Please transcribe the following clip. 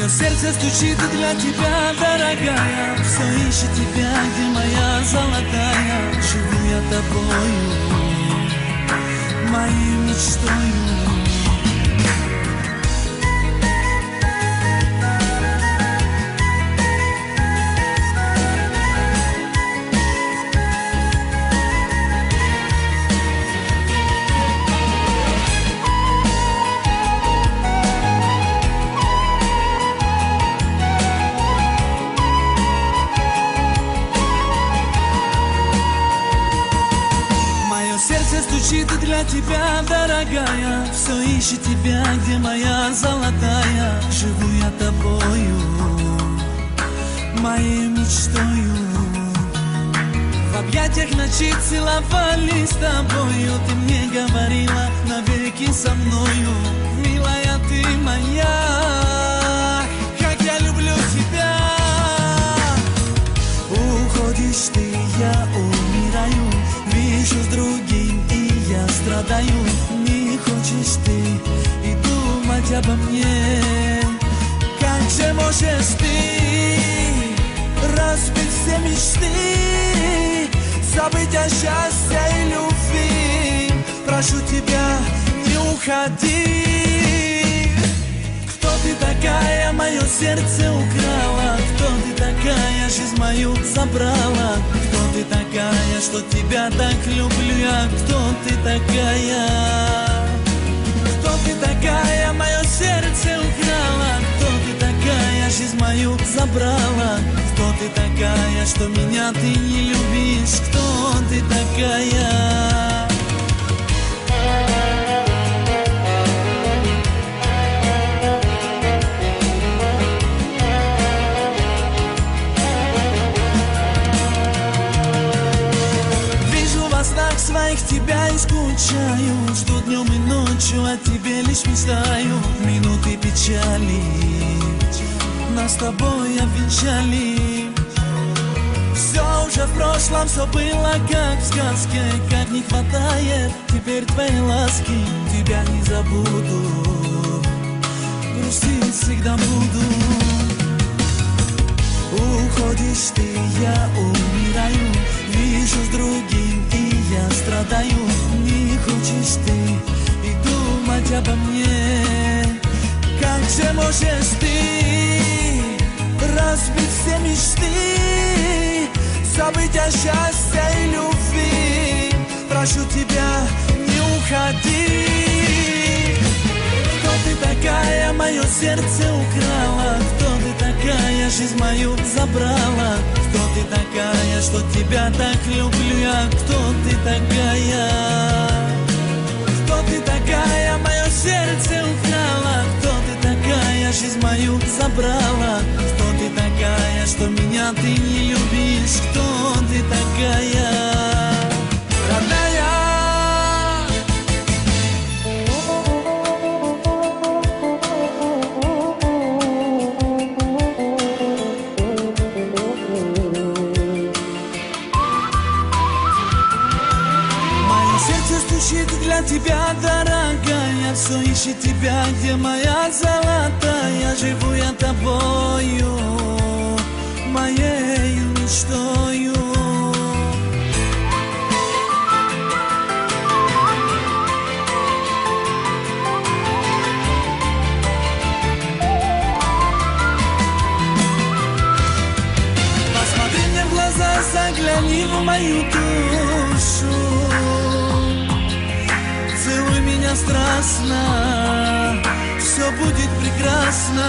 Мое сердце стучит для тебя, дорогая. Все ищет тебя, где моя золотая. Живу я тобою, моей мечтою. Стучит для тебя, дорогая. Все ищет тебя, где моя золотая. Живу я тобою, моей мечтою. В объятиях ночи целовались с тобою. Ты мне говорила навеки со мною. Милая ты моя, как я люблю тебя. Уходишь ты, я умираю. Вижу с другим и я страдаю. Не хочешь ты и думать обо мне. Как же можешь ты разбить все мечты, забыть о счастье и любви? Прошу тебя, не уходи. Кто ты такая, мое сердце украла? Кто ты такая, жизнь мою забрала? Кто ты такая, что тебя так люблю я? Кто ты такая? Кто ты такая, мое сердце украла? Кто ты такая, жизнь мою забрала? Кто ты такая, что меня ты не любишь? Кто ты такая? Своих тебя и скучаю. Жду днем и ночью, о тебе лишь мечтаю. Минуты печали нас с тобой обвенчали. Все уже в прошлом, все было как в сказке. Как не хватает теперь твоей ласки. Тебя не забуду, грустить всегда буду. Уходишь ты, я умираю. Вижу с другим и я страдаю. Не хочешь ты и думать обо мне. Как же можешь ты разбить все мечты, забыть о счастье и любви? Прошу тебя, не уходи. Кто ты такая, мое сердце украла? Кто ты такая, жизнь мою забрала? Кто ты такая, что тебя так люблю я? Кто ты такая? Кто ты такая, мое сердце украла? Кто ты такая, жизнь мою забрала? Кто ты такая, что меня ты не любишь? Кто ты такая, родная? Для тебя, дорогая, все ищет тебя, где моя золотая. Живу я тобою, моей мечтою. Посмотри мне в глаза, загляни в мою душу. Целуй меня страстно, все будет прекрасно.